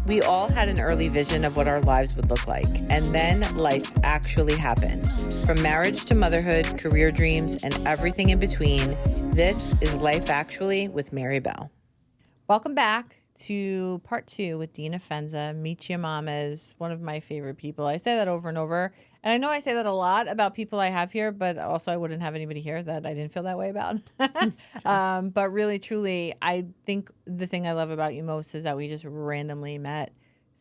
We all had an early vision of what our lives would look like, and then life actually happened. From marriage to motherhood, career dreams, and everything in between, this is Life Actually with Mary Bell. Welcome back to part 2 with Dena Fenza. Meet your mamas, one of my favorite people. I say that over and over. And I know I say that a lot about people I have here, but also I wouldn't have anybody here that I didn't feel that way about. But really, truly, I think the thing I love about you most is that we just randomly met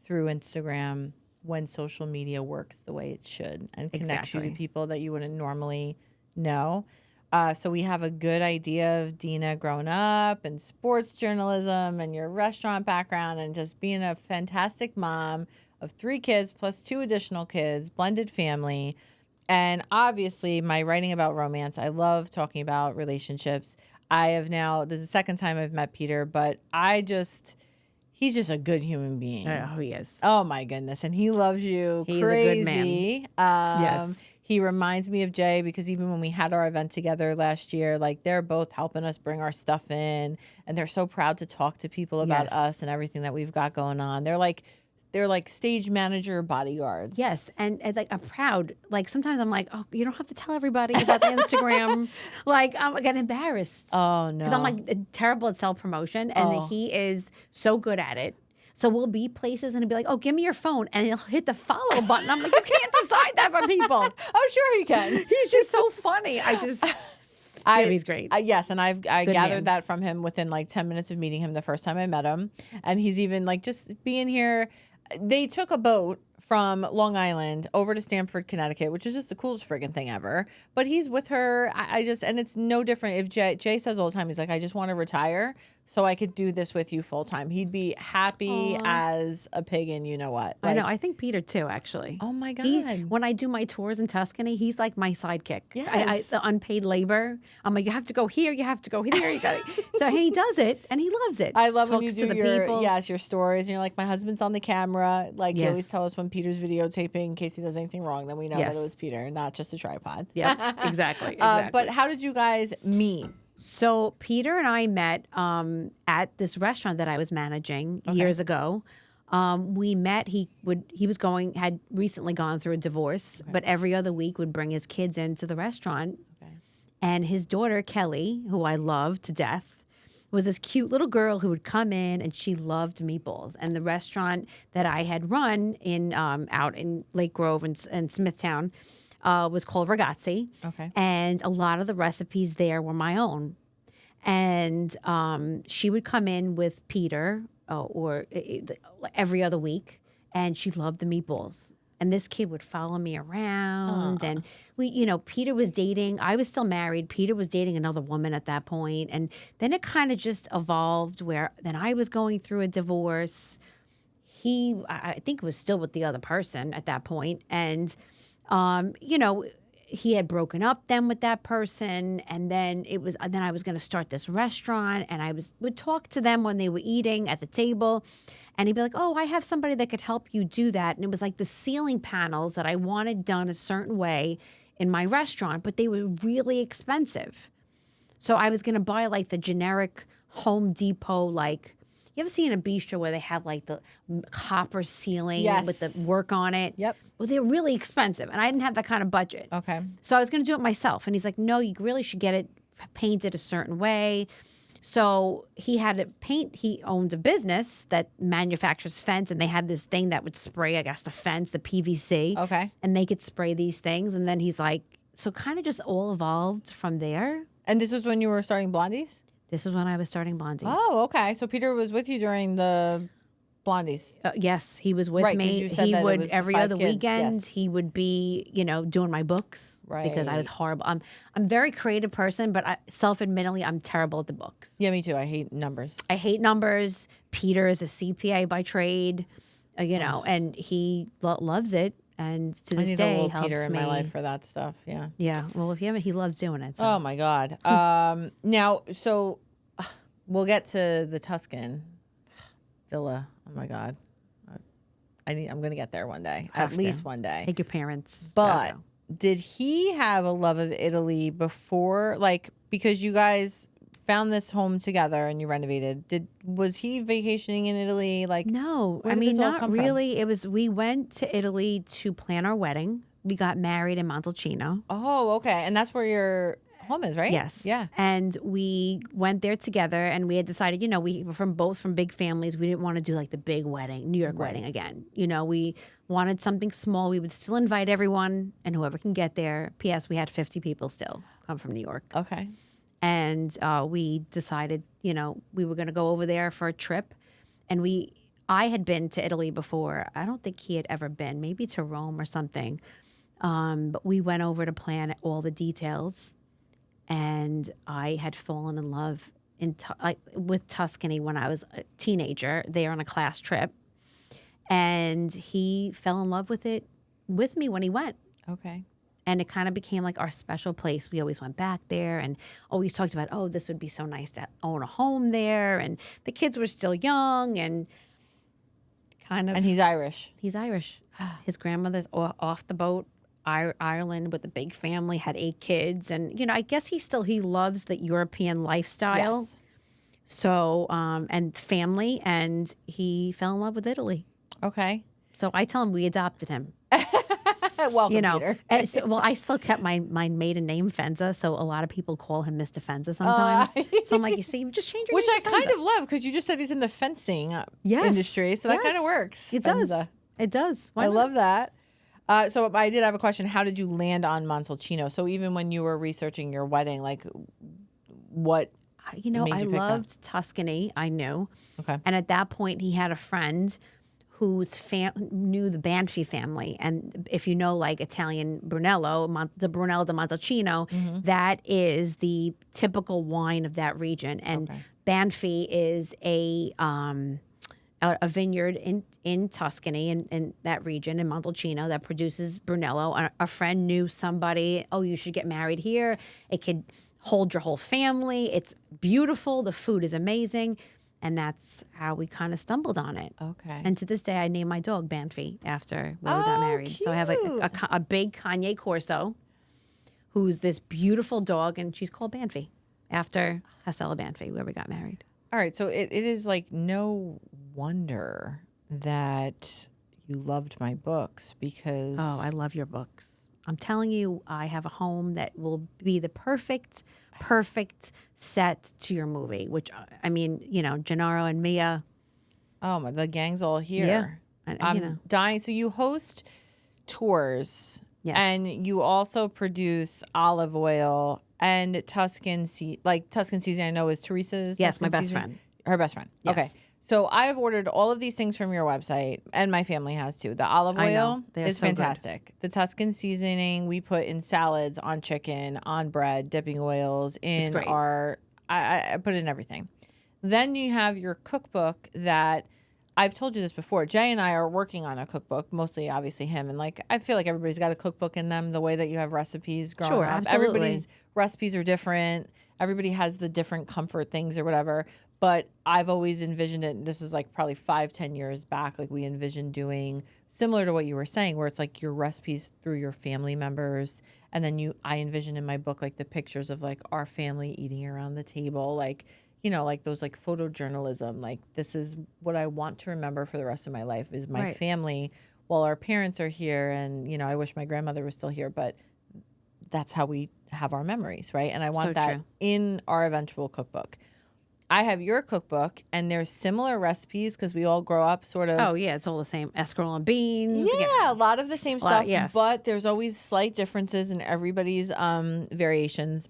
through Instagram when social media works the way it should and connects you to people that you wouldn't normally know. So we have a good idea of Dena growing up and sports journalism and your restaurant background and just being a fantastic mom of 3 kids plus 2 additional kids, blended family. And obviously my writing about romance, I love talking about relationships. This is the second time I've met Peter, but he's just a good human being. Oh, he is. Oh my goodness. And he loves you He's crazy. a good man. Yes. He reminds me of Jay because even when we had our event together last year, like they're both helping us bring our stuff in and they're so proud to talk to people about us and everything that we've got going on. They're like stage manager bodyguards. Yes, and like I'm proud. Like sometimes I'm like, oh, you don't have to tell everybody about the Instagram. Like I'm getting embarrassed. Oh no, because I'm like terrible at self promotion, and he is so good at it. So we'll be places and he'll be like, oh, give me your phone. And he'll hit the follow button. I'm like, you can't decide that for people. Oh, sure he can. He's just so funny. He's great. Yes, and I gathered man. that from him within like 10 minutes of meeting him the first time I met him. And he's even like just being here. They took a boat from Long Island over to Stamford, Connecticut, which is just the coolest friggin' thing ever. But he's with her. And it's no different. If Jay says all the time, he's like, I just want to retire so I could do this with you full time. He'd be happy as a pig in you know what. I know. I think Peter too, actually. Oh my God. When I do my tours in Tuscany, he's like my sidekick. Yes. The unpaid labor. I'm like, you have to go here, you have to go here. You got it. So he does it and he loves it. I love when you Talks do to the your people. your stories and you're like, my husband's on the camera. Like you always tell us when Peter's videotaping in case he does anything wrong, then we know that it was Peter, not just a tripod. Yeah, exactly. But how did you guys meet? So Peter and I met at this restaurant that I was managing years ago. We met. He had recently gone through a divorce, but every other week would bring his kids into the restaurant. Okay. And his daughter Kelly, who I love to death, was this cute little girl who would come in and she loved meatballs. And the restaurant that I had run in out in Lake Grove and Smithtown was called Ragazzi. Okay. And a lot of the recipes there were my own. And she would come in with Peter every other week, and she loved the meatballs. And this kid would follow me around. And Peter was dating. I was still married. Peter was dating another woman at that point. And then it kind of just evolved where then I was going through a divorce. I think was still with the other person at that point. And he had broken up then with that person, and then I was going to start this restaurant, and I would talk to them when they were eating at the table, and he'd be like, "Oh, I have somebody that could help you do that." And it was like the ceiling panels that I wanted done a certain way in my restaurant, but they were really expensive. So I was going to buy like the generic Home Depot, like, you ever seen a bistro where they have like the copper ceiling with the work on it? Yep. Well, they're really expensive, and I didn't have that kind of budget. Okay. So I was going to do it myself, and he's like, "No, you really should get it painted a certain way." So he had it paint. He owned a business that manufactures fence, and they had this thing that would spray, I guess, the fence, the PVC. Okay. And they could spray these things, and then he's like, so kind of just all evolved from there. And this was when you were starting Blondies? This is when I was starting Blondies. Oh, okay. So Peter was with you during the Blondies. Yes, he was with me. He would every other weekend. He would be, doing my books because I was horrible. I'm a very creative person, but self-admittedly, I'm terrible at the books. Yeah, me too. I hate numbers. Peter is a CPA by trade, and he loves it. And to this day, I need a little helps Peter in me. my life for that stuff. Yeah. Yeah. Well, if you haven't, he loves doing it. So. Oh my God. Now, so we'll get to the Tuscan villa. Oh my God. I'm going to get there one day. At least one day. Take your parents. But did he have a love of Italy before? Like, because you guys found this home together and you renovated. Was he vacationing in Italy? Like, No, where I did mean, this all not come from? really. It was, we went to Italy to plan our wedding. We got married in Montalcino. Oh, okay. And that's where your home is, right? Yes. Yeah. And we went there together, and we had decided, we were from big families. We didn't want to do like the big wedding, New York wedding again. We wanted something small. We would still invite everyone and whoever can get there. P.S. We had 50 people still come from New York. Okay. And we decided, we were going to go over there for a trip. And I had been to Italy before. I don't think he had ever been, maybe to Rome or something. But we went over to plan all the details. And I had fallen in love with Tuscany when I was a teenager. They were on a class trip. And he fell in love with it with me when he went. Okay. And it kind of became like our special place. We always went back there and always talked about, oh, this would be so nice to own a home there. And the kids were still young and kind of. And he's Irish. He's Irish. His grandmother's off the boat. Ireland with a big family, had 8 kids. And, I guess he loves the European lifestyle. Yes. So, and family. And he fell in love with Italy. Okay. So I tell him we adopted him. Welcome, Peter. Well, I still kept my maiden name Fenza, so a lot of people call him Mr. Fenza sometimes. So I'm like, you see, just change your Which name I to kind Fenza. of love because you just said he's in the fencing Yes. industry, so that kind of Yes. works. It does. Fenza. It does. Why I not? love that. So I did have a question. How did you land on Montalcino? So even when you were researching your wedding, like what made you I pick that? loved Tuscany. I knew. Okay. And at that point, he had a friend whose knew the Banfi family. And if you know, like Italian Brunello, the Brunello di Montalcino, that is the typical wine of that region. And Banfi is a vineyard in Tuscany, in that region, in Montalcino, that produces Brunello. A friend knew somebody, oh, you should get married here. It could hold your whole family. It's beautiful. The food is amazing. And that's how we kind of stumbled on it. Okay. And to this day, I name my dog Banfi after when we got married. So I have a big Kanye Corso, who's this beautiful dog, and she's called Banfi after Castella Banfi, where we got married. All right. So it is like no wonder that you loved my books because. Oh, I love your books. I'm telling you, I have a home that will be the perfect set to your movie, which, I mean, Gennaro and Mia. Oh, my, the gang's all here. Yeah. I'm dying. So you host tours. Yes. And you also produce olive oil and Tuscan seasoning. I know is Teresa's. Yes, Tuscan my best seasoning? friend. Her best friend. Yes. Okay. So I've ordered all of these things from your website, and my family has too. The olive I know. oil They're is so good. fantastic. The Tuscan seasoning we put in salads, on chicken, on bread, dipping oils, in great. I put it in everything. Then you have your cookbook that I've told you this before. Jay and I are working on a cookbook, mostly obviously him. And I feel like everybody's got a cookbook in them the way that you have recipes growing Sure, up. absolutely. Everybody's recipes are different. Everybody has the different comfort things or whatever. But I've always envisioned it, and this is probably 5-10 years back, we envisioned doing similar to what you were saying, where it's your recipes through your family members. And then I envision in my book, the pictures of our family eating around the table, those photojournalism. This is what I want to remember for the rest of my life is my family while our parents are here. And, I wish my grandmother was still here, but that's how we have our memories, right? And I want that true. in our eventual cookbook. I have your cookbook, and there's similar recipes because we all grow up sort of. Oh, yeah, it's all the same. Escarole and beans. Yeah, a lot of the same stuff, yes. but there's always slight differences in everybody's variations.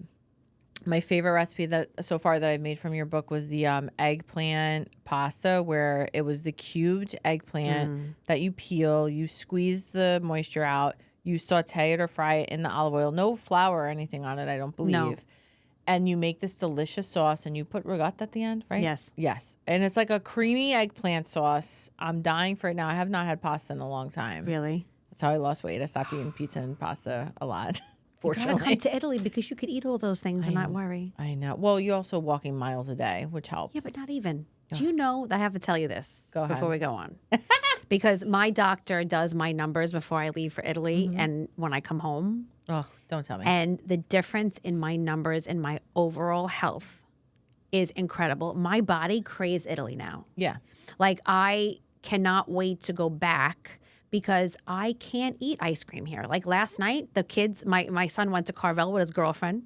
My favorite recipe that I've made from your book was the eggplant pasta, where it was the cubed eggplant that you peel, you squeeze the moisture out, you saute it or fry it in the olive oil. No flour or anything on it, I don't believe. No. And you make this delicious sauce, and you put ricotta at the end, right? Yes. Yes. And it's like a creamy eggplant sauce. I'm dying for it now. I have not had pasta in a long time. Really? That's how I lost weight. I stopped eating pizza and pasta a lot, You gotta fortunately. come to Italy because you could eat all those things and not worry. I know. Well, you're also walking miles a day, which helps. Yeah, but not even. Do you know, I have to tell you this Go ahead. before we go on. Because my doctor does my numbers before I leave for Italy and when I come home. Oh, don't tell me. And the difference in my numbers and my overall health is incredible. My body craves Italy now. Yeah. Like, I cannot wait to go back because I can't eat ice cream here. Like last night, the kids, my son went to Carvel with his girlfriend.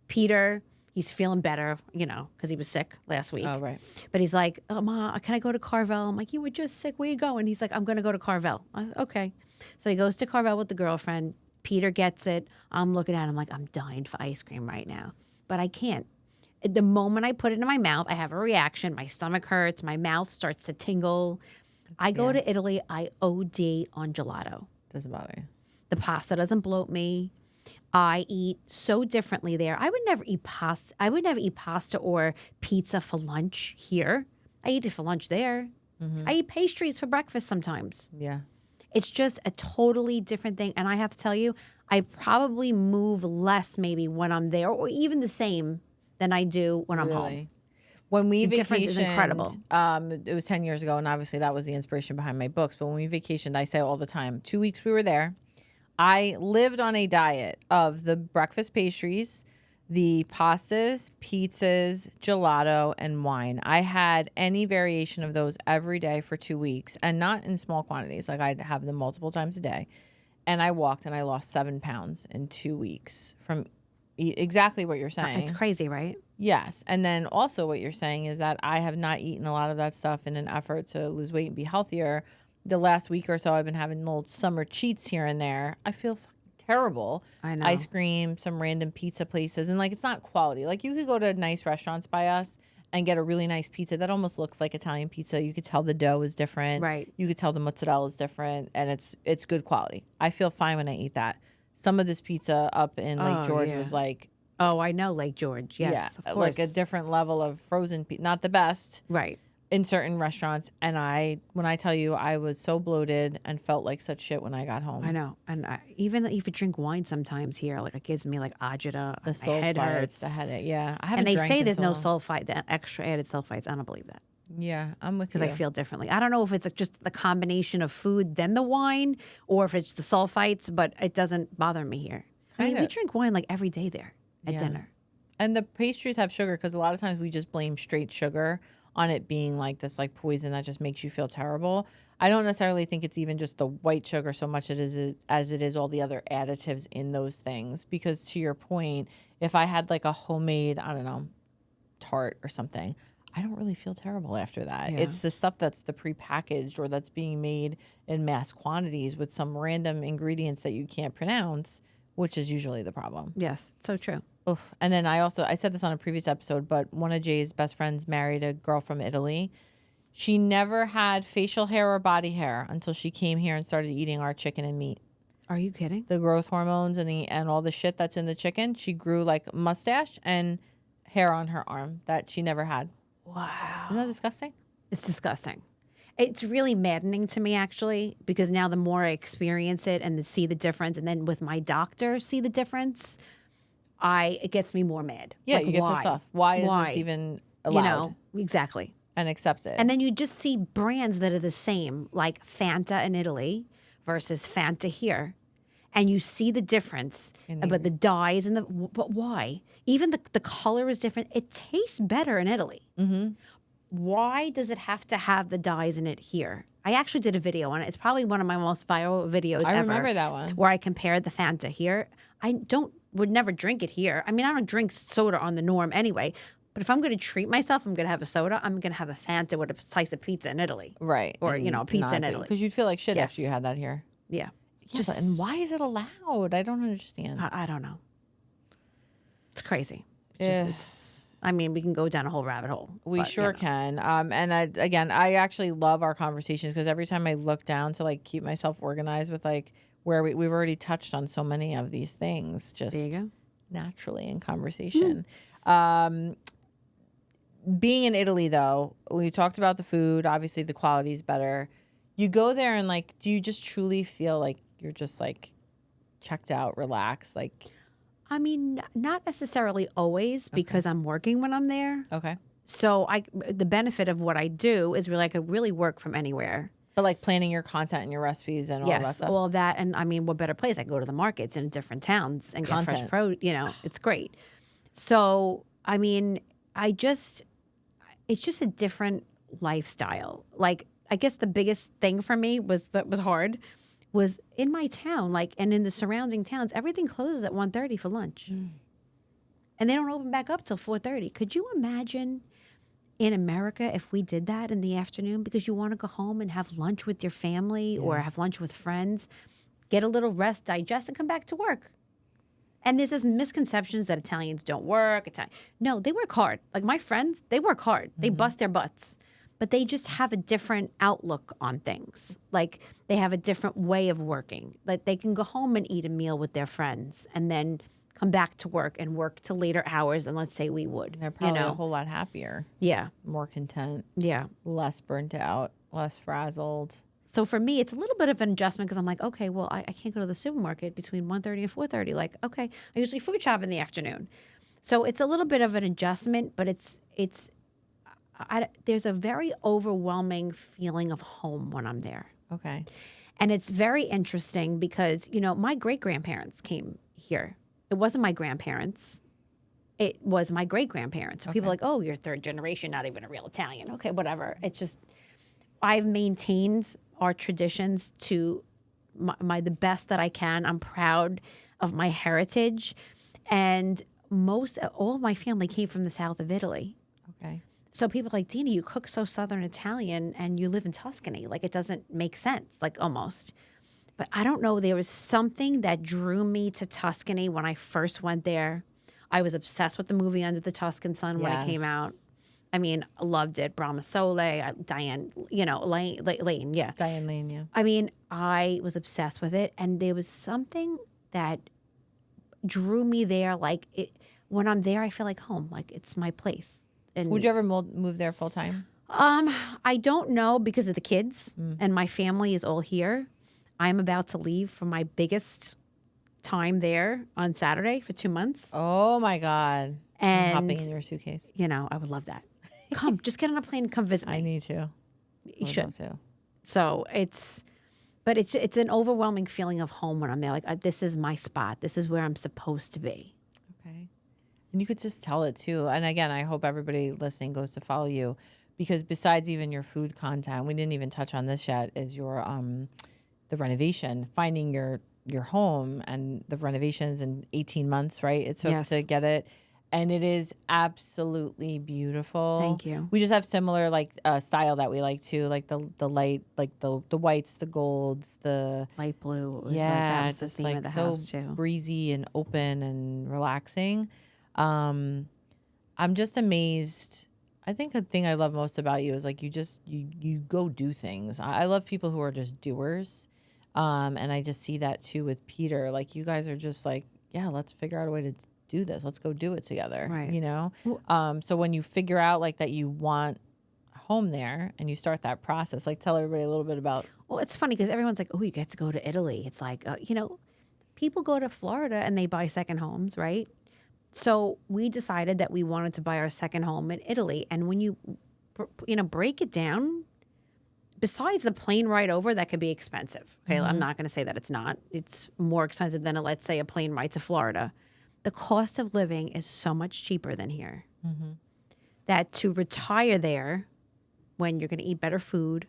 Peter, he's feeling better, because he was sick last week. Oh, right. But he's like, oh, Ma, can I go to Carvel? I'm like, you were just sick. Where you going? He's like, I'm going to go to Carvel. Okay. So he goes to Carvel with the girlfriend. Peter gets it. I'm looking at him like, I'm dying for ice cream right now. But I can't. The moment I put it in my mouth, I have a reaction. My stomach hurts. My mouth starts to tingle. I go to Italy, I OD on gelato. Doesn't bother you. The pasta doesn't bloat me. I eat so differently there. I would never eat pasta. I would never eat pasta or pizza for lunch here. I eat it for lunch there. I eat pastries for breakfast sometimes. Yeah. It's just a totally different thing. And I have to tell you, I probably move less maybe when I'm there, or even the same than I do when I'm home. When we The difference is incredible. It was 10 years ago, and obviously that was the inspiration behind my books. But when we vacationed, I say all the time, 2 weeks we were there. I lived on a diet of the breakfast pastries, the pastas, pizzas, gelato, and wine. I had any variation of those every day for 2 weeks, and not in small quantities. Like, I'd have them multiple times a day. And I walked and I lost 7 pounds in 2 weeks from exactly what you're saying. It's crazy, right? Yes. And then also what you're saying is that I have not eaten a lot of that stuff in an effort to lose weight and be healthier. The last week or so, I've been having little summer cheats here and there. I feel terrible. I know. Ice cream, some random pizza places. And, like, it's not quality. Like, you could go to nice restaurants by us and get a really nice pizza that almost looks like Italian pizza. You could tell the dough is different. Right. You could tell the mozzarella is different. And it's good quality. I feel fine when I eat that. Some of this pizza up in Lake George was like... Oh, I know Lake George. Yes, yeah, of course. like a different level of frozen pizza. Not the best. Right. In certain restaurants. And when I tell you, I was so bloated and felt like such shit when I got home. I know. And even if you drink wine sometimes here, like, it gives me like agita. The my head hurts. the headache. Yeah. I haven't And they drank say in there's so no long. sulfite, the extra added sulfites. I don't believe that. Yeah, I'm with you. Because I feel differently. I don't know if it's just the combination of food then the wine, or if it's the sulfites, but it doesn't bother me here. I mean, we drink wine like every day there at dinner. And the pastries have sugar because a lot of times we just blame straight sugar on it being like this, like, poison that just makes you feel terrible. I don't necessarily think it's even just the white sugar so much as it is all the other additives in those things. Because to your point, if I had like a homemade, I don't know, tart or something, I don't really feel terrible after that. Yeah. It's the stuff that's the prepackaged or that's being made in mass quantities with some random ingredients that you can't pronounce, which is usually the problem. Yes, so true. Oof. And then I said this on a previous episode, but one of Jay's best friends married a girl from Italy. She never had facial hair or body hair until she came here and started eating our chicken and meat. Are you kidding? The growth hormones and all the shit that's in the chicken. She grew like mustache and hair on her arm that she never had. Wow. Isn't that disgusting? It's disgusting. It's really maddening to me, actually, because now the more I experience it and see the difference, and then with my doctor see the difference, it gets me more mad. Yeah, like, you get why? pissed off. Why is this even allowed? Exactly. And accepted. And then you just see brands that are the same, like Fanta in Italy versus Fanta here. And you see the difference, but the dyes and but why? Even the color is different. It tastes better in Italy. Mm-hmm. Why does it have to have the dyes in it here? I actually did a video on it. It's probably one of my most viral videos ever. I remember that one. Where I compared the Fanta here. Would never drink it here. I mean, I don't drink soda on the norm anyway. But if I'm going to treat myself, I'm going to have a soda. I'm going to have a Fanta with a slice of pizza in Italy. Right. Or, a pizza in Italy. Because you'd feel like shit Yes. after you had that here. Yeah. Yeah, and why is it allowed? I don't understand. I don't know. It's crazy. Yeah. I mean, we can go down a whole rabbit hole. We but, sure can. And I actually love our conversations because every time I look down to like keep myself organized with like where we've already touched on so many of these things just There you go. naturally in conversation. Being in Italy, though, we talked about the food. Obviously, the quality is better. You go there and like, do you just truly feel like you're just like checked out, relaxed? Like, I mean, not necessarily always because I'm working when I'm there. okay. So the benefit of what I do is really I could really work from anywhere. But like planning your content and your recipes and all that Yes, stuff. all of that. And I mean, what better place? I can go to the markets in different towns and get fresh Content. it's great. So, I mean, it's just a different lifestyle. Like, I guess the biggest thing for me was hard was in my town, like, and in the surrounding towns, everything closes at 1:30 for lunch. And they don't open back up till 4:30. Could you imagine in America if we did that in the afternoon because you want to go home and have lunch with your family or have lunch with friends, get a little rest, digest, and come back to work? And there's this misconceptions that Italians don't work. No, they work hard. Like my friends, they work hard. They bust their butts. But they just have a different outlook on things. Like they have a different way of working. Like they can go home and eat a meal with their friends and then come back to work and work to later hours than let's say we would. They're probably a whole lot happier. Yeah. More content. Yeah. Less burnt out. Less frazzled. So for me, it's a little bit of an adjustment because I'm like, okay, well, I can't go to the supermarket between 1:30 and 4:30. Like, okay, I usually food shop in the afternoon. So it's a little bit of an adjustment, but there's a very overwhelming feeling of home when I'm there. Okay. And it's very interesting because, my great-grandparents came here. It wasn't my grandparents. It was my great-grandparents. So people are like, oh, you're third generation, not even a real Italian. Okay, whatever. It's just, I've maintained our traditions to the best that I can. I'm proud of my heritage. And all of my family came from the south of Italy. Okay. So people are like, Dena, you cook so Southern Italian and you live in Tuscany. Like, it doesn't make sense, like almost. But I don't know. There was something that drew me to Tuscany when I first went there. I was obsessed with the movie Under the Tuscan Sun when it came out. I mean, I loved it. Brahma Sole, Diane, Lane, yeah. Diane Lane, yeah. I mean, I was obsessed with it. And there was something that drew me there. Like, when I'm there, I feel like home. Like, it's my place. And would you ever move there full time? I don't know because of the kids and my family is all here. I'm about to leave for my biggest time there on Saturday for 2 months. Oh my God. And hopping in your suitcase. I would love that. Come, just get on a plane and come visit me. I need to. You should. Love to. So it's an overwhelming feeling of home when I'm there. Like, this is my spot. This is where I'm supposed to be. Okay. And you could just tell it too. And again, I hope everybody listening goes to follow you because besides even your food content, we didn't even touch on this yet, is your the renovation, finding your home and the renovations in 18 months, right? It took to get it. And it is absolutely beautiful. Thank you. We just have similar style that we like too, like the light, like the whites, the golds, the light blue. That was just the theme of the house too. Breezy and open and relaxing. I'm just amazed. I think the thing I love most about you is like you go do things. I love people who are just doers. And I just see that too with Peter. Like you guys are just like, yeah, let's figure out a way to do this. Let's go do it together. Right. So when you figure out like that you want a home there and you start that process, like tell everybody a little bit about. Well, it's funny because everyone's like, oh, you get to go to Italy. It's like, people go to Florida and they buy second homes, right? So we decided that we wanted to buy our second home in Italy. And when you break it down, besides the plane ride over, that could be expensive. Okay, I'm not going to say that it's not. It's more expensive than, let's say, a plane ride to Florida. The cost of living is so much cheaper than here that to retire there when you're going to eat better food,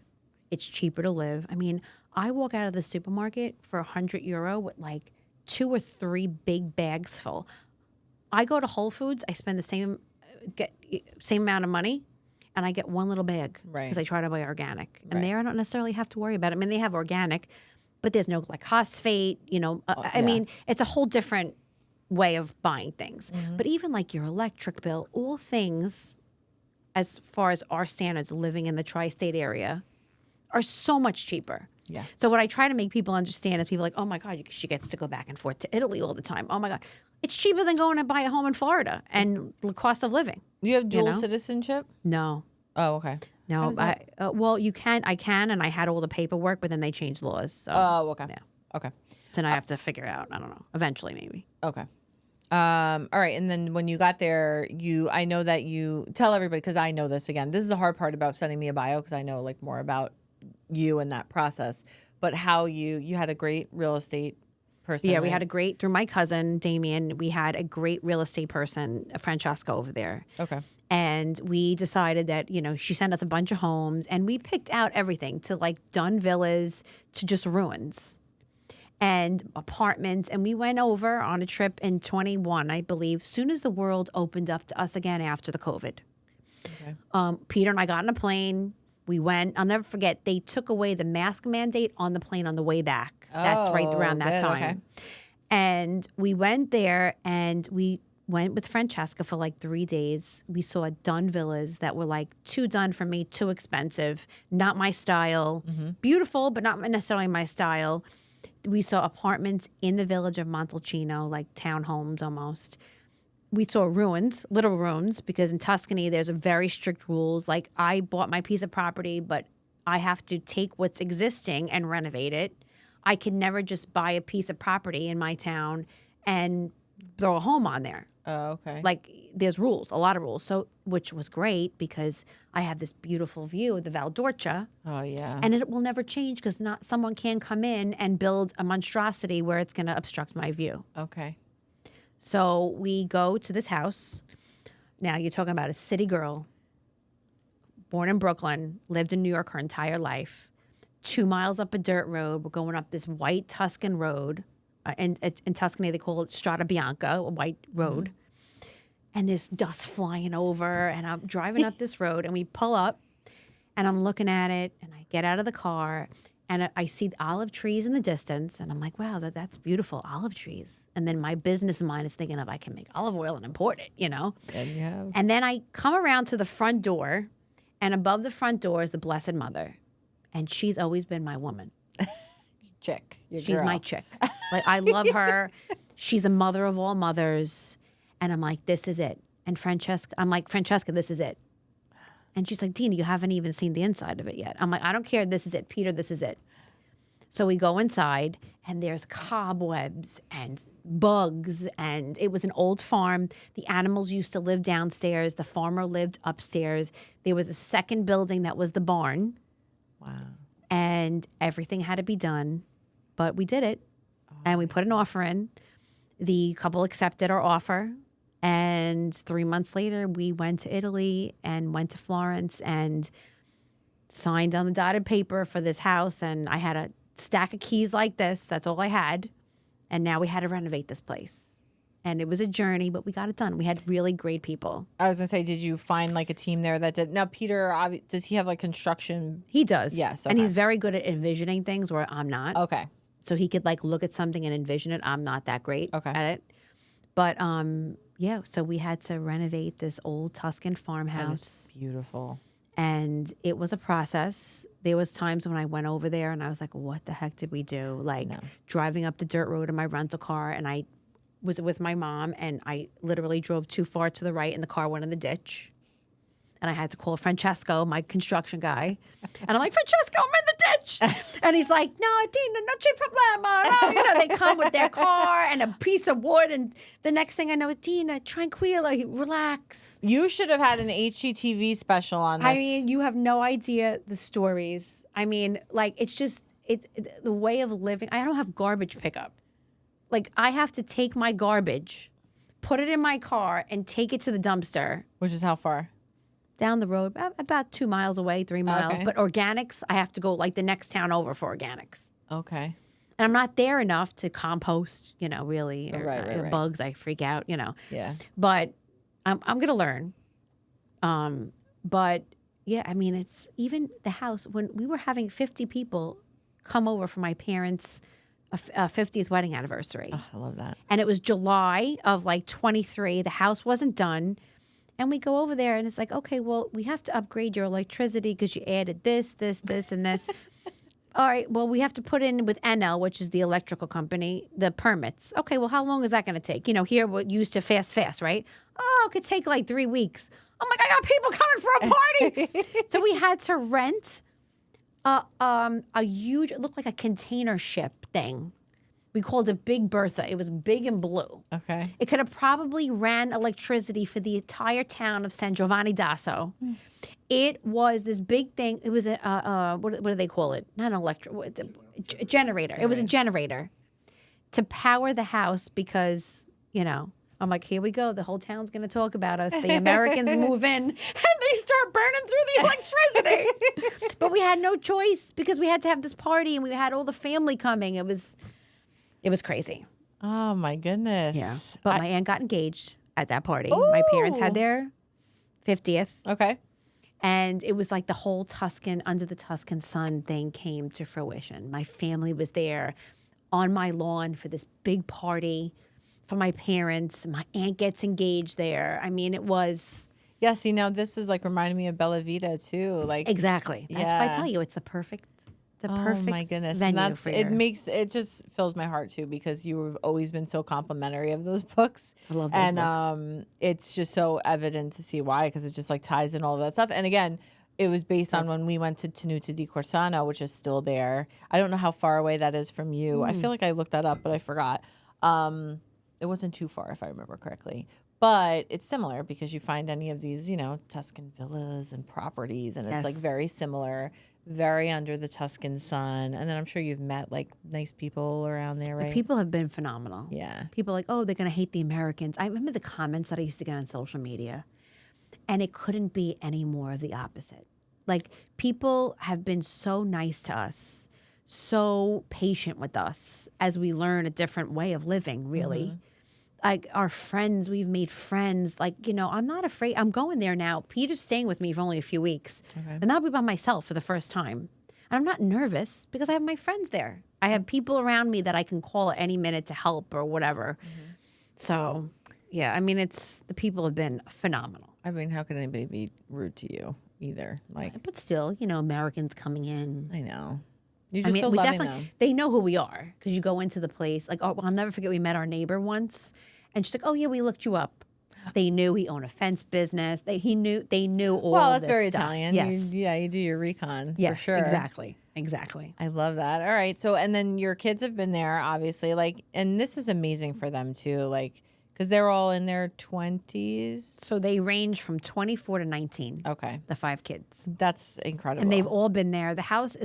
it's cheaper to live. I mean, I walk out of the supermarket for €100 with like 2 or 3 big bags full. I go to Whole Foods, I spend the same amount of money, and I get one little bag because I try to buy organic. And there I don't necessarily have to worry about it. I mean, they have organic, but there's no glyphosate, I mean, it's a whole different way of buying things. But even like your electric bill, all things as far as our standards living in the tri-state area are so much cheaper. Yeah. So what I try to make people understand is people are like, oh my God, she gets to go back and forth to Italy all the time. Oh my God. It's cheaper than going to buy a home in Florida and the cost of living. You have dual citizenship? No. Oh, okay. No, well, I can, and I had all the paperwork, but then they changed laws. So, okay. Yeah. Okay. Then I have to figure out, I don't know, eventually maybe. Okay. All right. And then when you got there, I know that you tell everybody, because I know this again, this is the hard part about sending me a bio, because I know like more about you and that process, but how you had a great real estate person. Yeah, we had through my cousin, Damien, we had a great real estate person, Francesca over there. Okay. And we decided that, she sent us a bunch of homes and we picked out everything to like done villas to just ruins and apartments. And we went over on a trip in 21, I believe, soon as the world opened up to us again after the COVID. Okay. Peter and I got on a plane. We went. I'll never forget. They took away the mask mandate on the plane on the way back. That's right around that time. Okay. And we went there and we went with Francesca for like 3 days. We saw done villas that were like too done for me, too expensive, not my style. Beautiful, but not necessarily my style. We saw apartments in the village of Montalcino, like townhomes almost. We saw ruins, literal ruins, because in Tuscany, there's a very strict rules. Like I bought my piece of property, but I have to take what's existing and renovate it. I can never just buy a piece of property in my town and throw a home on there. Oh, okay. Like there's rules, a lot of rules. So, which was great because I have this beautiful view of the Val d'Orcia. Oh, yeah. And it will never change because not someone can come in and build a monstrosity where it's going to obstruct my view. Okay. So we go to this house. Now you're talking about a city girl, born in Brooklyn, lived in New York her entire life. 2 miles up a dirt road. We're going up this white Tuscan road. And in Tuscany, they call it Strada Bianca, a white road. And there's dust flying over. And I'm driving up this road. And we pull up. And I'm looking at it. And I get out of the car. And I see the olive trees in the distance. And I'm like, wow, that's beautiful, olive trees. And then my business mind is thinking of I can make olive oil and import it, And then I come around to the front door. And above the front door is the Blessed Mother. And she's always been my woman. Chick. She's my chick. Like I love her. She's the mother of all mothers. And I'm like, this is it. And I'm like, Francesca, this is it. And she's like, Dena, you haven't even seen the inside of it yet. I'm like, I don't care. This is it. Peter, this is it. So we go inside and there's cobwebs and bugs. And it was an old farm. The animals used to live downstairs. The farmer lived upstairs. There was a second building that was the barn. Wow. And everything had to be done. But we did it. And we put an offer in. The couple accepted our offer. And 3 months later, we went to Italy and went to Florence and signed on the dotted paper for this house. And I had a stack of keys like this. That's all I had. And now we had to renovate this place. And it was a journey, but we got it done. We had really great people. I was going to say, did you find like a team there that did? Now, Peter, does he have like construction? He does. Yes. Okay. And he's very good at envisioning things where I'm not. Okay. So he could like look at something and envision it. I'm not that great at it. But yeah, so we had to renovate this old Tuscan farmhouse. Beautiful. And it was a process. There was times when I went over there and I was like, what the heck did we do? Like driving up the dirt road in my rental car, and I was with my mom and I literally drove too far to the right and the car went in the ditch. And I had to call Francesco, my construction guy. And I'm like, Francesco, I'm in the ditch. And he's like, no, Dena, no c'è problema. No. They come with their car and a piece of wood. And the next thing I know, Dena, tranquila, relax. You should have had an HGTV special on this. I mean, you have no idea the stories. I mean, like, it's just, the way of living. I don't have garbage pickup. Like, I have to take my garbage, put it in my car, and take it to the dumpster. Which is how far? Down the road, about 2 miles away, 3 miles. Okay. But organics, I have to go like the next town over for organics. Okay. And I'm not there enough to compost, really. Or, right. Bugs, I freak out, Yeah. But I'm going to learn. But yeah, I mean, it's even the house. When we were having 50 people come over for my parents' 50th wedding anniversary. Oh, I love that. And it was July of like 23. The house wasn't done. And we go over there and it's like, okay, well, we have to upgrade your electricity because you added this, and this. All right, well, we have to put in with NL, which is the electrical company, the permits. Okay, well, how long is that going to take? Here we're used to fast, right? Oh, it could take like 3 weeks. I'm like, I got people coming for a party. So we had to rent a huge, it looked like a container ship thing. We called it Big Bertha. It was big and blue. Okay. It could have probably ran electricity for the entire town of San Giovanni d'Asso. It was this big thing. It was what do they call it? Not an a generator. It was a generator to power the house because, I'm like, here we go. The whole town's going to talk about us. The Americans move in and they start burning through the electricity. But we had no choice because we had to have this party and we had all the family coming. It was crazy. Oh my goodness. Yeah. But my aunt got engaged at that party. My parents had their 50th. Okay. And it was like the whole Tuscan, under the Tuscan sun thing came to fruition. My family was there on my lawn for this big party for my parents. My aunt gets engaged there. I mean, it was... Yeah, see, now this is like reminding me of Bella Vita too. Like Exactly. That's why I tell you, it's the perfect oh my goodness. venue And for it just fills my heart too, because you've always been so complimentary of those books. I love those books. It's just so evident to see why, because it just like ties in all of that stuff. And again, it was based on when we went to Tenuta di Corsano, which is still there. I don't know how far away that is from you. I feel like I looked that up, but I forgot. It wasn't too far, if I remember correctly. But it's similar because you find any of these, Tuscan villas and properties, and it's like very similar, very under the Tuscan sun. And then I'm sure you've met like nice people around there, right? The people have been phenomenal. Yeah. People are like, oh, they're going to hate the Americans. I remember the comments that I used to get on social media, and it couldn't be any more of the opposite. Like, people have been so nice to us, so patient with us as we learn a different way of living, really. Like, our friends, we've made friends. Like, I'm not afraid. I'm going there now. Peter's staying with me for only a few weeks. Okay. And I'll be by myself for the first time. And I'm not nervous because I have my friends there. I have people around me that I can call at any minute to help or whatever. So, yeah, I mean, the people have been phenomenal. I mean, how could anybody be rude to you either? Like, But still, Americans coming in. I know. You're just so we loving definitely, them. they know who we are because you go into the place. Like, I'll never forget, we met our neighbor once, and she's like, "Oh yeah, we looked you up." They knew he owned a fence business. They knew all. Well, of that's this very stuff. Italian. Yes, You do your recon. yes, for sure. exactly. I love that. All right. So, and then your kids have been there, obviously, like, and this is amazing for them too, like, because they're all in their 20s. So they range from 24 to 19. Okay. The 5 kids. That's incredible. And they've all been there. The house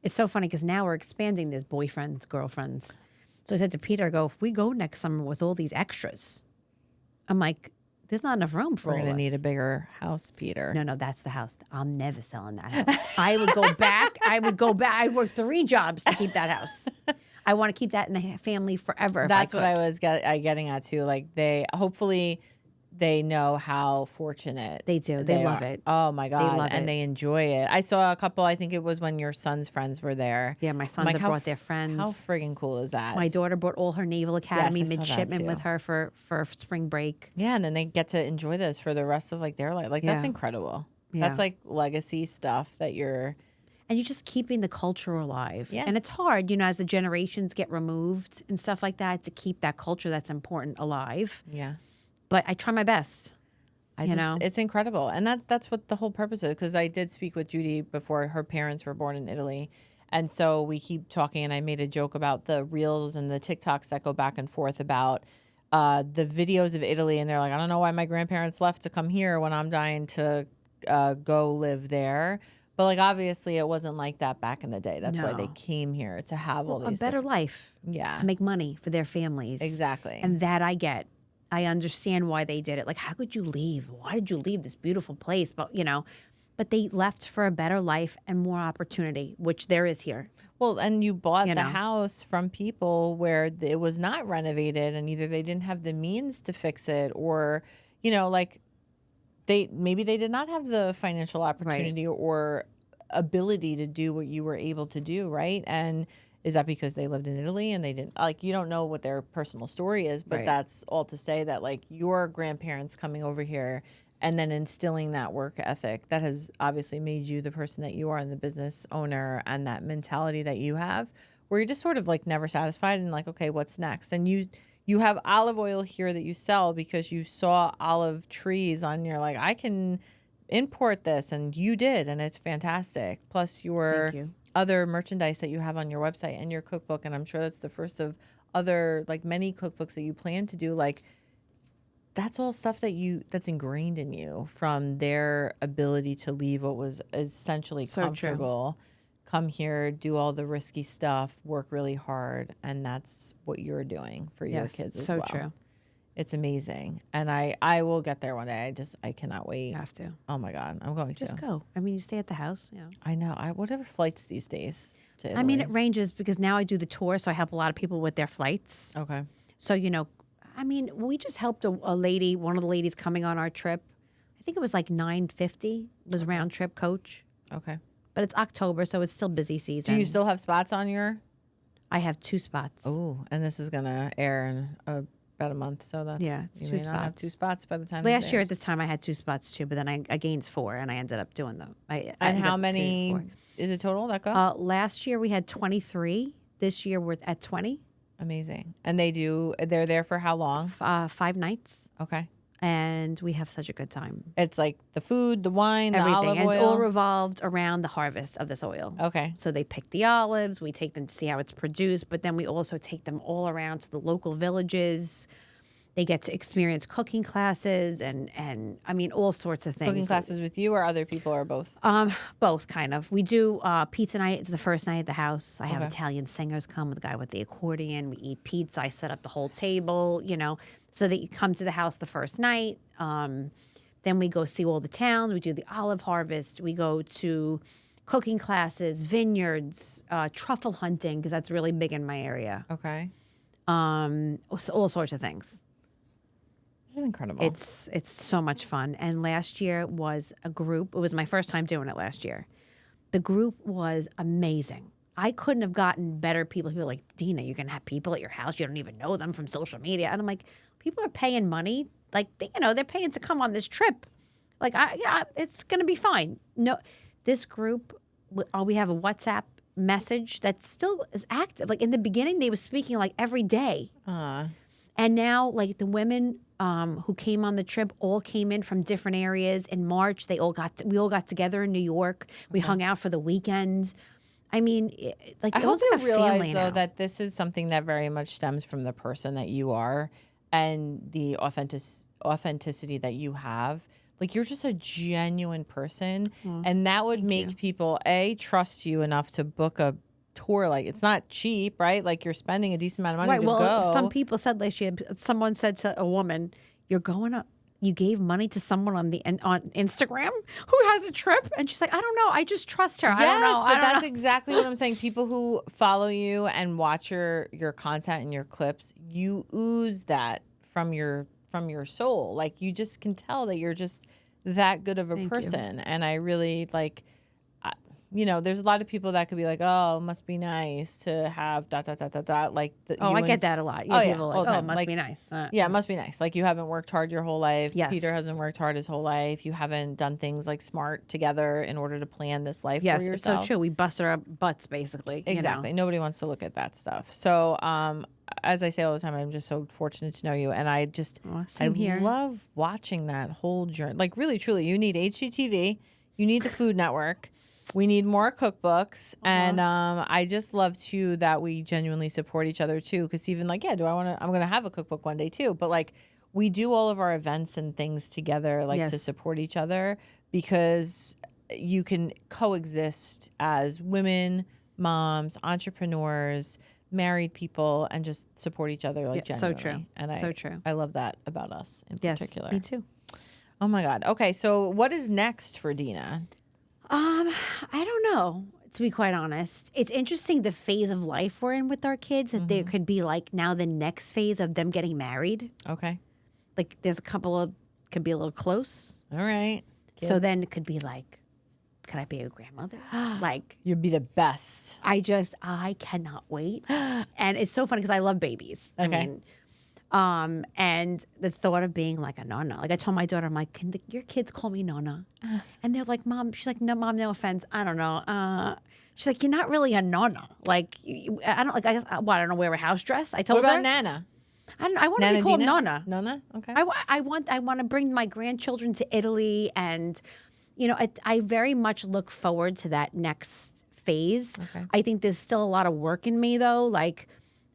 it's so funny because now we're expanding. There's boyfriends, girlfriends. So I said to Peter, I go, if we go next summer with all these extras, I'm like, there's not enough room for We're all going to us. need a bigger house, Peter. No, that's the house. I'm never selling that house. I would go back. I'd work 3 jobs to keep that house. I want to keep that in the family forever. That's what I was getting at too. Like, hopefully they know how fortunate They do. They love are. it. Oh my God. They love and it. they enjoy it. I saw a couple, I think it was when your son's friends were there. Yeah, my sons have brought their friends. How friggin' cool is that? My daughter brought all her Naval Academy I saw that midshipmen too. with her for spring break. Yeah, and then they get to enjoy this for the rest of like their life. Like, that's Yeah. incredible. Yeah. That's like legacy stuff that you're... And you're just keeping the culture alive. Yeah. And it's hard, as the generations get removed and stuff like that, to keep that culture that's important alive. Yeah. But I try my best. It's incredible. And that's what the whole purpose is. Because I did speak with Judy before her parents were born in Italy. And so we keep talking, and I made a joke about the reels and the TikToks that go back and forth about the videos of Italy. And they're like, I don't know why my grandparents left to come here when I'm dying to go live there. But like, obviously it wasn't like that back in the day. That's why they came here, to have all these a better life. Yeah. To make money for their families. Exactly. And that I get. I understand why they did it. Like, how could you leave? Why did you leave this beautiful place? But, but they left for a better life and more opportunity, which there is here. Well, and you bought the house from people where it was not renovated, and either they didn't have the means to fix it, or, like, maybe they did not have the financial opportunity or ability to do what you were able to do, right? And is that because they lived in Italy and they didn't, like, you don't know what their personal story is, but that's all to say that, like, your grandparents coming over here and then instilling that work ethic that has obviously made you the person that you are, and the business owner, and that mentality that you have, where you're just sort of like never satisfied and like, okay, what's next? And you have olive oil here that you sell because you saw olive trees on your, like, I can import this, and you did, and it's fantastic. Plus your other merchandise that you have on your website and your cookbook, and I'm sure that's the first of other, like, many cookbooks that you plan to do. Like, that's all stuff that's ingrained in you from their ability to leave what was essentially comfortable, come here, do all the risky stuff, work really hard, and that's what you're doing for your kids as well. So true. It's amazing. And I will get there one day. I cannot wait. You have to. Oh my God. I'm going to. Just go. I mean, you stay at the house. Yeah. I know. Whatever flights these days to Italy. I mean, it ranges because now I do the tour, so I help a lot of people with their flights. Okay. So, I mean, we just helped a lady, one of the ladies coming on our trip. I think it was like $950 was round trip coach. Okay. But it's October, so it's still busy season. Do you still have spots on your? I have 2 spots. Oh, and this is gonna air in about a month, so that's It's you 2 may not have spots. 2 spots by the time. Last year at this time, I had 2 spots too, but then I gained 4, and I ended up doing them. I ended how up many creating is it total that go? 4. Last year we had 23. This year we're at 20. Amazing. And they're there for how long? 5 nights, Okay. and we have such a good time. It's like the food, the wine, the Everything, olive and oil. it's all revolved around the harvest of this oil. Okay. So they pick the olives, we take them to see how it's produced, but then we also take them all around to the local villages. They get to experience cooking classes and I mean all sorts of things. Cooking classes with you or other people or both? Both kind of. We do pizza night. It's the first night at the house. I have Italian singers come with the guy with the accordion. We eat pizza. I set up the whole table, so they come to the house the first night. Then we go see all the towns. We do the olive harvest. We go to cooking classes, vineyards, truffle hunting, because that's really big in my area. Okay. All sorts of things. This is incredible. It's so much fun. And last year was a group. It was my first time doing it last year. The group was amazing. I couldn't have gotten better people. People were like, Dena, you're going to have people at your house. You don't even know them from social media. And I'm like, people are paying money. Like, they're paying to come on this trip. Like, it's going to be fine. No, this group, we have a WhatsApp message that still is active. Like in the beginning, they were speaking like every day. And now, like the women who came on the trip all came in from different areas. In March, we all got together in New York. We hung out for the weekend. I mean, I hope you realize though now. that this is something that very much stems from the person that you are and the authenticity that you have. Like you're just a genuine person, and that would make people trust you enough to book a tour. Like it's not cheap, right? Like you're spending a decent amount of money to go. Some people said last year, someone said to a woman, "You're going up. You gave money to someone on Instagram who has a trip," and she's like, "I don't know. I just trust her. I don't know." But that's exactly what I'm saying. People who follow you and watch your content and your clips, you ooze that from your soul. Like you just can tell that you're just that good of a person. And I really like. There's a lot of people that could be like, oh, it must be nice to have ... Like, I get that a lot. People are like, oh, it must be nice. Yeah, it must be nice. Like, you haven't worked hard your whole life. Yes. Peter hasn't worked hard his whole life. You haven't done things like smart together in order to plan this life for yourself. Yes, it's so true. We bust our butts, basically. Exactly. Nobody wants to look at that stuff. So, as I say all the time, I'm just so fortunate to know you. And I love watching that whole journey. Like, really, truly, you need HGTV. You need the Food Network. We need more cookbooks, and I just love too that we genuinely support each other too. Because even like, I'm gonna have a cookbook one day too. But like, we do all of our events and things together, like to support each other, because you can coexist as women, moms, entrepreneurs, married people, and just support each other like genuinely. So true. And so true. I love that about us in particular. Me too. Oh my God. Okay, so what is next for Dena? I don't know, to be quite honest. It's interesting the phase of life we're in with our kids, that there could be like now the next phase of them getting married. Okay. Like there's a couple of, could be a little close. All right. So then it could be like, could I be a grandmother? Like You'd be the best. I cannot wait. And it's so funny because I love babies. Okay. I mean, and the thought of being like a nonna, like I told my daughter, I'm like, can your kids call me nonna? And they're like, Mom, she's like, no, Mom, no offense. I don't know. She's like, you're not really a nonna. Like, I don't like, I don't know, wear a house dress. I told What her. about Nana? I want to be called Dena? nonna. Nonna? Okay. I want to bring my grandchildren to Italy, and I very much look forward to that next phase. Okay. I think there's still a lot of work in me though. Like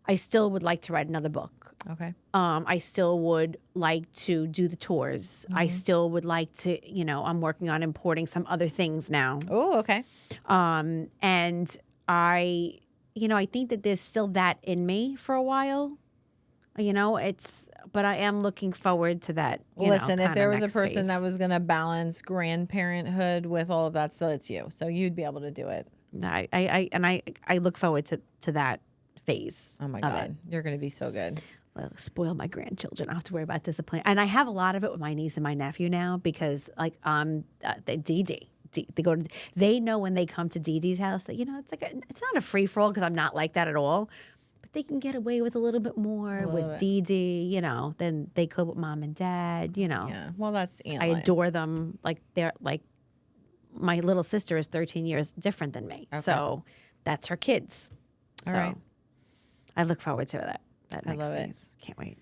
I still would like to write another book. Okay. I still would like to do the tours. I still would like to, I'm working on importing some other things now. Oh, okay. And I think that there's still that in me for a while. but I am looking forward to that. Listen, if kinda there was a next person phase. that was going to balance grandparenthood with all of that, still it's you. So you'd be able to do it. I look forward to that phase. Oh my of God. it. You're going to be so good. Spoil my grandchildren. I don't have to worry about discipline. And I have a lot of it with my niece and my nephew now because they know when they come to Dee house that it's not a free for all because I'm not like that at all. But they can get away with a little bit more with Dee, than they could with mom and dad. Yeah. Well, that's I adore them. They're like my little sister is 13 years different than me, so that's her kids. All right. I look forward to that. I next love it. phase. Can't wait.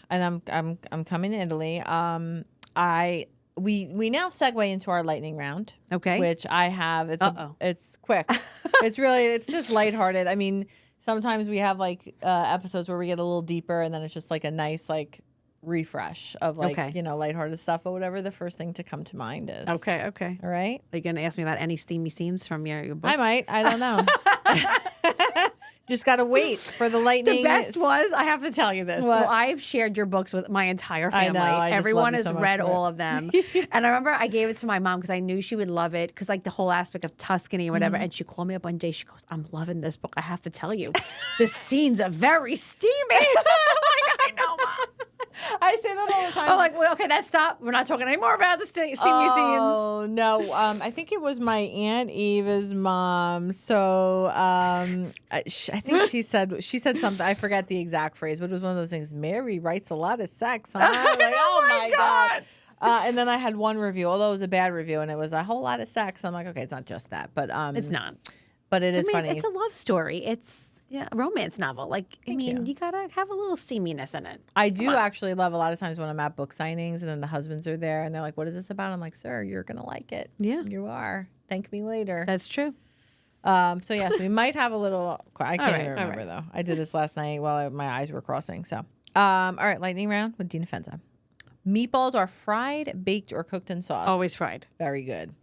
And I'm coming to Italy. We now segue into our lightning round. Okay. Which I have. It's quick. It's just lighthearted. I mean, sometimes we have episodes where we get a little deeper, and then it's just like a nice refresh of lighthearted stuff. But whatever the first thing to come to mind is. Okay. All right. Are you going to ask me about any steamy seams from your book? I might. I don't know. Just got to wait for the lightning. The best was, I have to tell you this. What? Well, I've shared your books with my entire family. I just Everyone love you has so much read for all it. of them. And I remember I gave it to my mom because I knew she would love it because the whole aspect of Tuscany or whatever. And she called me up one day. She goes, I'm loving this book. I have to tell you, the scenes are very steamy. I'm like, I know, Mom. I say that all the time. I'm like, well, okay, that's stop. We're not talking anymore about the steamy scenes. Oh no! I think it was my Aunt Eva's mom. So I think she said something. I forget the exact phrase, but it was one of those things. Mary writes a lot of sex, huh? Like, oh my God. And then I had one review, although it was a bad review, and it was a whole lot of sex. I'm like, okay, it's not just that, but It's not. But it is funny. It's a love story. It's a romance novel. You gotta have a little steaminess in it. I do actually love a lot of times when I'm at book signings and then the husbands are there and they're like, "What is this about?" I'm like, "Sir, you're gonna like it. Yeah, you are. Thank me later." That's true. So yes, we might have a little. I can't even all remember though. I did this last night while my eyes were crossing. So, all right, lightning round with Dena Fenza. Meatballs are fried, baked, or cooked in sauce. Always fried. Very good.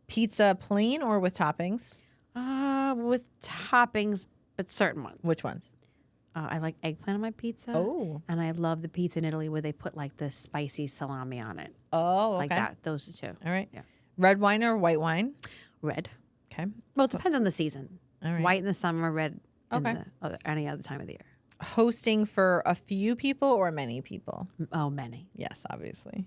Pizza plain or with toppings? With toppings, but certain ones. Which ones? I like eggplant on my pizza. Oh. And I love the pizza in Italy where they put the spicy salami on it. Oh, okay. Like that. Those two. All right. Yeah. Red wine or white wine? Red. Okay. Well, it depends on the season. All right. White in the summer, red Okay. any other time of the year. Hosting for a few people or many people? Oh, many. Yes, obviously.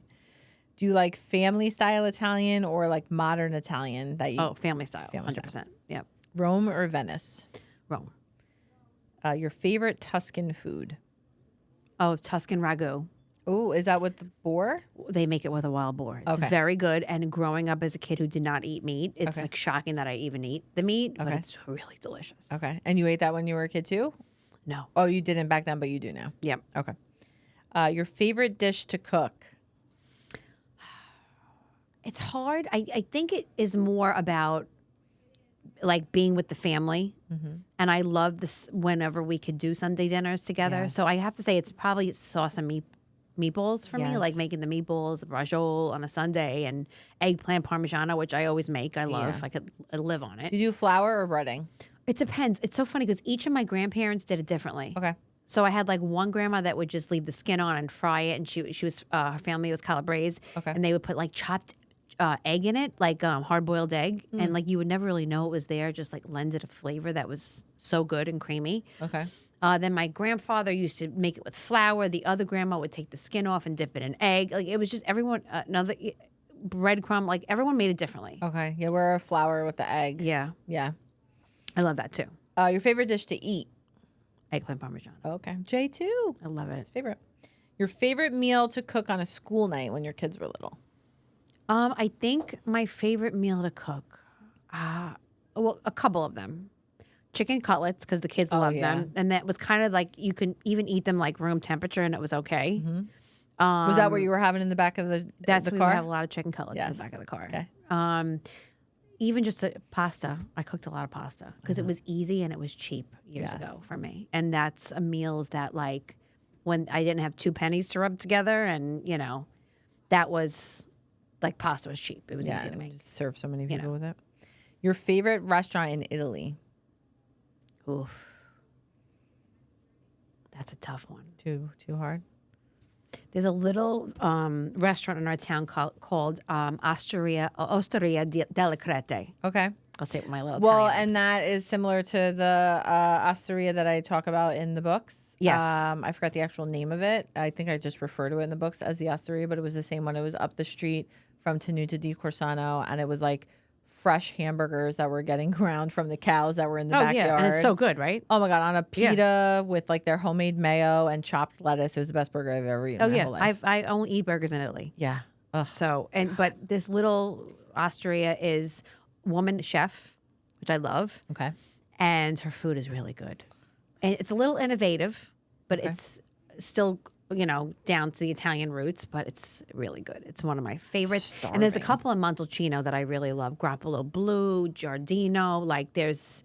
Do you like family style Italian or modern Italian? Family style. Family 100%. style. Yep. Rome or Venice? Rome. Your favorite Tuscan food? Oh, Tuscan ragu. Oh, is that with the boar? They make it with a wild boar. It's very good. And growing up as a kid who did not eat meat, it's shocking that I even eat the meat, but it's really delicious. Okay. And you ate that when you were a kid too? No. Oh, you didn't back then, but you do now. Yep. Okay. Your favorite dish to cook? It's hard. I think it is more about being with the family. And I love this whenever we could do Sunday dinners together. Yes. So I have to say it's probably sauce and meatballs for me, like making the meatballs, the braciole on a Sunday, and eggplant parmigiano, which I always make. I love. I could live on it. Do you do flour or breading? It depends. It's so funny because each of my grandparents did it differently. Okay. So I had one grandma that would just leave the skin on and fry it, and she was her family was Calabrese, and they would put chopped egg in it, hard boiled egg, and you would never really know it was there. Just lended a flavor that was so good and creamy. Okay. Then my grandfather used to make it with flour. The other grandma would take the skin off and dip it in egg. It was just everyone another breadcrumb. Everyone made it differently. Okay. Yeah, we're a flour with the egg. Yeah, Yeah. I love that too. Your favorite dish to eat? Eggplant parmesan. Okay. Jay too. I love it. Favorite. Your favorite meal to cook on a school night when your kids were little? I think my favorite meal to cook, a couple of them. Chicken cutlets, because the kids love them. And that was kind of you can even eat them room temperature and it was okay. Was that what you were having in the back of the we car? would have a lot of chicken cutlets in the back of the car. Okay. Even just pasta. I cooked a lot of pasta because it was easy and it was cheap years ago for me. And that's meals that when I didn't have 2 pennies to rub together and, that was pasta was cheap. It was easy to make. Serve so many people with it. Your favorite restaurant in Italy? Oof. That's a tough one. Too hard. There's a little restaurant in our town called Osteria delle Crete. Okay. I'll say it with my little Well, Italian and that is similar to the osteria that I talk about in the books. Yes. I forgot the actual name of it. I think I just refer to it in the books as the osteria, but it was the same one. It was up the street from Tenuta di Corsano, and it was like fresh hamburgers that were getting ground from the cows that were in the backyard. Yeah, and it's so good, right? Oh my God, on a pita with like their homemade mayo and chopped lettuce. It was the best burger I've ever eaten in my whole life. I only eat burgers in Italy. Yeah. Ugh. So but this little osteria is woman chef, which I love. Okay. And her food is really good. And it's a little innovative, but it's still, down to the Italian roots, but it's really good. It's one of my favorites. And there's a couple in Montalcino that I really love. Grappolo Blue, Giardino. Like there's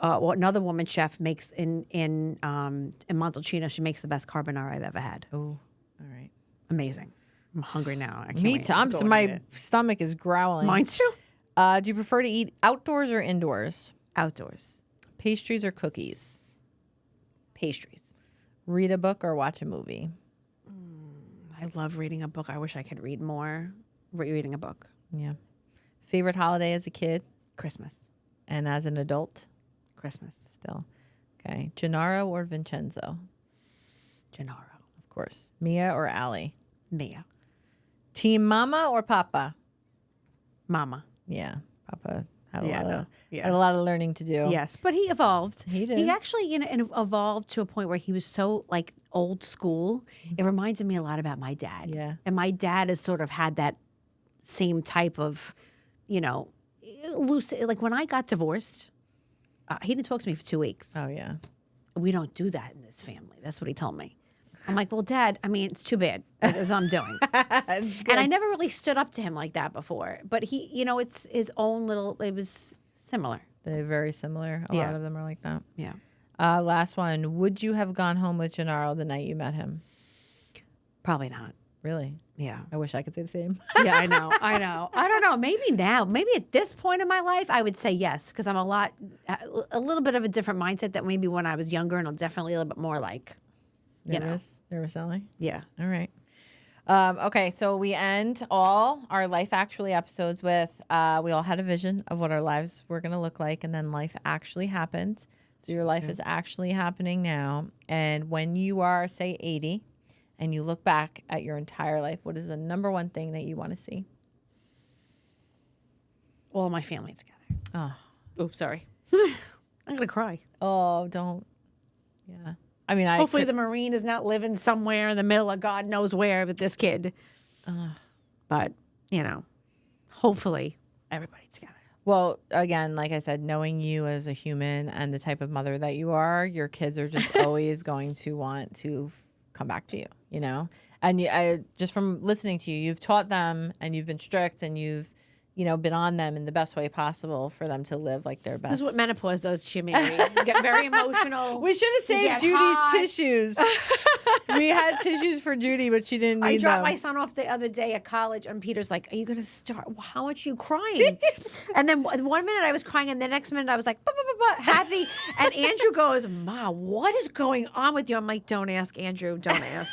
another woman chef makes in Montalcino. She makes the best carbonara I've ever had. Oh, all right. Amazing. I'm hungry now. I can't Me wait too. to go and My eat it. stomach is growling. Mine too. Do you prefer to eat outdoors or indoors? Outdoors. Pastries or cookies? Pastries. Read a book or watch a movie? I love reading a book. I wish I could read more. Reading a book. Yeah. Favorite holiday as a kid Christmas. and as an adult? Christmas. Still. Okay. Gennaro or Vincenzo? Gennaro. Of course. Mia or Allie? Mia. Team Mama or Papa? Mama. Yeah. Papa had Yeah, had a lot of learning to do. Yes, but he evolved. He did. He actually, evolved to a point where he was so like old school. It reminded me a lot about my dad. Yeah. And my dad has sort of had that same type of, loose. Like when I got divorced, he didn't talk to me for 2 weeks. Oh, yeah. We don't do that in this family. That's what he told me. I'm like, well, Dad, it's too bad. That's what I'm doing. And I never really stood up to him like that before. But he, it's his own little, it was similar. They're very similar. A lot of them are like that. Yeah. Last one. Would you have gone home with Gennaro the night you met him? Probably not. Really? Yeah. I wish I could say the same. Yeah, I know. I don't know. Maybe now, maybe at this point in my life, I would say yes, because I'm a little bit of a different mindset that maybe when I was younger, and I'm definitely a little bit more like, Nervous, Ellie? Yeah. All right. Okay, so we end all our Life Actually episodes with we all had a vision of what our lives were going to look like, and then life actually happened. So your life is actually happening now. And when you are, say, 80, and you look back at your entire life, what is the number one thing that you want to see? All of my family together. Oh, Oops, sorry. I'm going to cry. oh, don't. Yeah. I mean, Hopefully the Marine is not living somewhere in the middle of God knows where with this kid. But, hopefully everybody together. Well, again, like I said, knowing you as a human and the type of mother that you are, your kids are just always going to want to come back to you, And just from listening to you, you've taught them and you've been strict and you've, been on them in the best way possible for them to live like their best. This is what menopause does to you, Mary. You get very emotional. We should have saved Judy's tissues. We had tissues for Judy, but she didn't need I dropped them. my son off the other day at college, and Peter's like, "Are you going to start? How much are you crying?" And then 1 minute I was crying, and the next minute I was like, happy. And Andrew goes, "Ma, what is going on with you?" I'm like, "Don't ask, Andrew. Don't ask."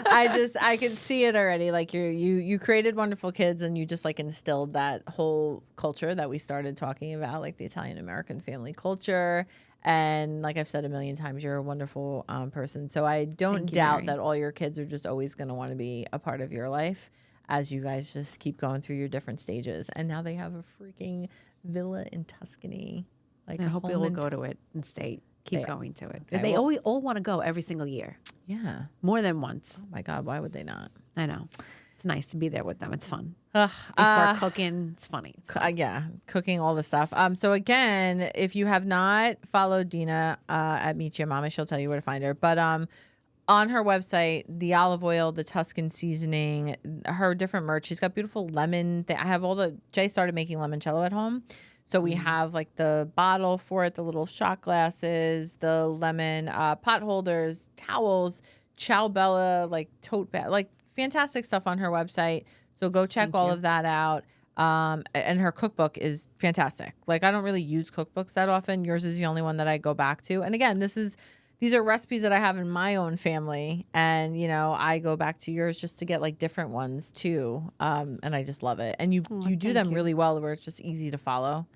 I can see it already. Like you created wonderful kids, and you just like instilled that whole culture that we started talking about, like the Italian American family culture. And like I've said a million times, you're a wonderful person. So I don't doubt that all your kids are just always going to want to be a part of your life as you guys just keep going through your different stages. And now they have a freaking villa in Tuscany. Like I hope we will go to it and stay. Keep going to it. Okay, They all want to go every single year. Yeah. More than once. Oh my God, why would they not? I know. It's nice to be there with them. It's fun. They start cooking. It's funny. It's fun. Yeah, cooking all the stuff. So again, if you have not followed Dena at Meet Your Mama, she'll tell you where to find her. But on her website, the olive oil, the Tuscan seasoning, her different merch. She's got beautiful lemon. I have Jay started making limoncello at home. So we have like the bottle for it, the little shot glasses, the lemon pot holders, towels, Ciao Bella, like tote bag, like fantastic stuff on her website. So go check all of that out. And her cookbook is fantastic. Like, I don't really use cookbooks that often. Yours is the only one that I go back to. And again, these are recipes that I have in my own family. And, I go back to yours just to get like different ones too. And I just love it. And you do them really well where it's just easy to follow.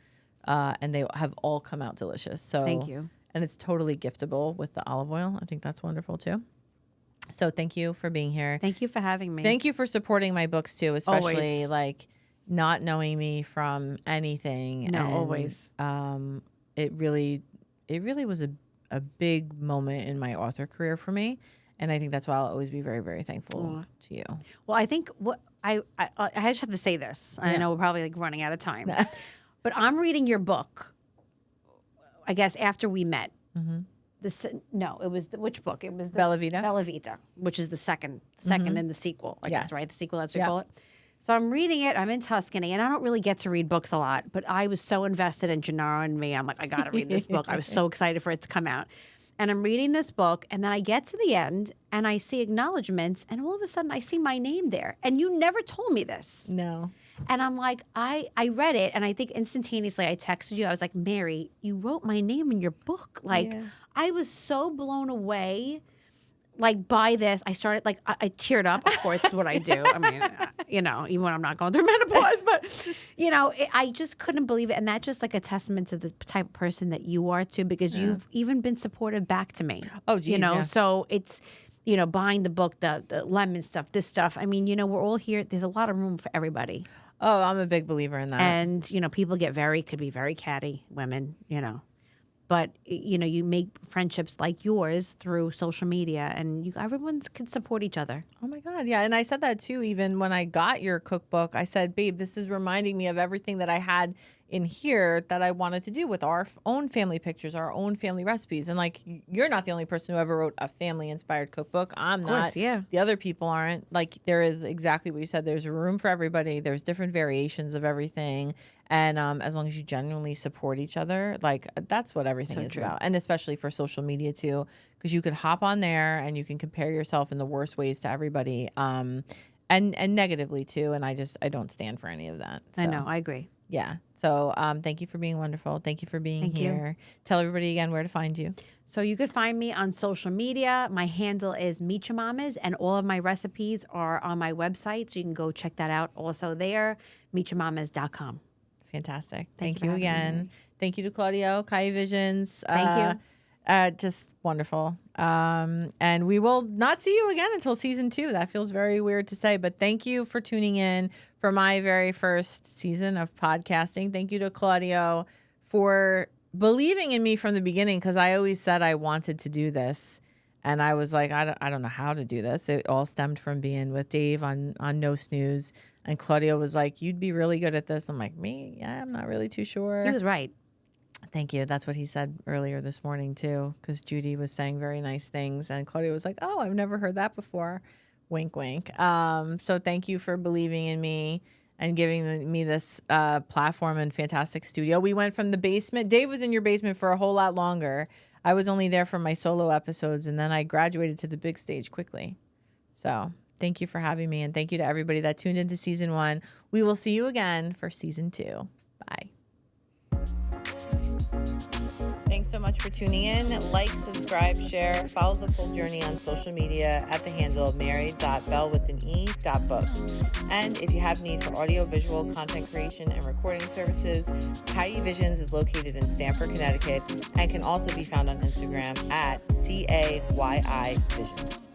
And they have all come out delicious. So Thank you. And it's totally giftable with the olive oil. I think that's wonderful too. So thank you for being here. Thank you for having me. Thank you for supporting my books too, especially Always. like not knowing me from anything. No, And, always. It really was a big moment in my author career for me. And I think that's why I'll always be very, very thankful to you. Well, I think what I just have to say this. I know we're probably like running out of time, but I'm reading your book. I guess after we met. Mm-hmm. It was which book? It was Bella Vita. Bella Vita, which is the second in the sequel. I guess, right? The sequel, that's what you call it. So I'm reading it. I'm in Tuscany, and I don't really get to read books a lot, but I was so invested in Gennaro and me. I'm like, I got to read this book. I was so excited for it to come out. And I'm reading this book, and then I get to the end, and I see acknowledgments, and all of a sudden I see my name there. And you never told me this. No. And I'm like, I read it, and I think instantaneously I texted you. I was like, Mary, you wrote my name in your book. Like, I was so blown away, like, by this. I started, like, I teared up, of course, is what I do. I mean, even when I'm not going through menopause, but, I just couldn't believe it. And that's just like a testament to the type of person that you are, too, because you've even been supportive back to me. Oh, geez, So it's, buying the book, the lemon stuff, this stuff. I mean, we're all here. There's a lot of room for everybody. Oh, I'm a big believer in that. And, people could be very catty, women, But, you make friendships like yours through social media, and everyone can support each other. Oh, my God. Yeah. And I said that, too, even when I got your cookbook. I said, babe, this is reminding me of everything that I had in here that I wanted to do with our own family pictures, our own family recipes. And, like, you're not the only person who ever wrote a family-inspired cookbook. I'm not. Of course, yeah. The other people aren't. Like, there is exactly what you said. There's a room for everybody. There's different variations of everything. And as long as you genuinely support each other, like, that's what everything is about. And especially for social media, too, because you could hop on there and you can compare yourself in the worst ways to everybody, and negatively, too. And I don't stand for any of that. So. I know. I agree. Yeah. So thank you for being wonderful. Thank you for being here. Tell everybody again where to find you. So you could find me on social media. My handle is Michamamas, and all of my recipes are on my website. So you can go check that out also there, michamamas.com. Fantastic. Thank you again. Thank you to Claudio, Kai Visions. Thank you. Just wonderful. And we will not see you again until season 2. That feels very weird to say, but thank you for tuning in for my very first season of podcasting. Thank you to Claudio for believing in me from the beginning, because I always said I wanted to do this. And I was like, I don't know how to do this. It all stemmed from being with Dave on No Snooze. And Claudio was like, you'd be really good at this. I'm like, me? Yeah, I'm not really too sure. He was right. Thank you. That's what he said earlier this morning, too, because Judy was saying very nice things. And Claudia was like, oh, I've never heard that before. Wink, wink. So thank you for believing in me and giving me this platform and fantastic studio. We went from the basement. Dave was in your basement for a whole lot longer. I was only there for my solo episodes, and then I graduated to the big stage quickly. So thank you for having me, and thank you to everybody that tuned into season 1. We will see you again for season 2. Bye. Thanks so much for tuning in. Like, subscribe, share, follow the full journey on social media at the handle mary.bell.books. And if you have need for audio-visual content creation and recording services, Kayi Visions is located in Stamford, Connecticut, and can also be found on Instagram at CAYI Visions.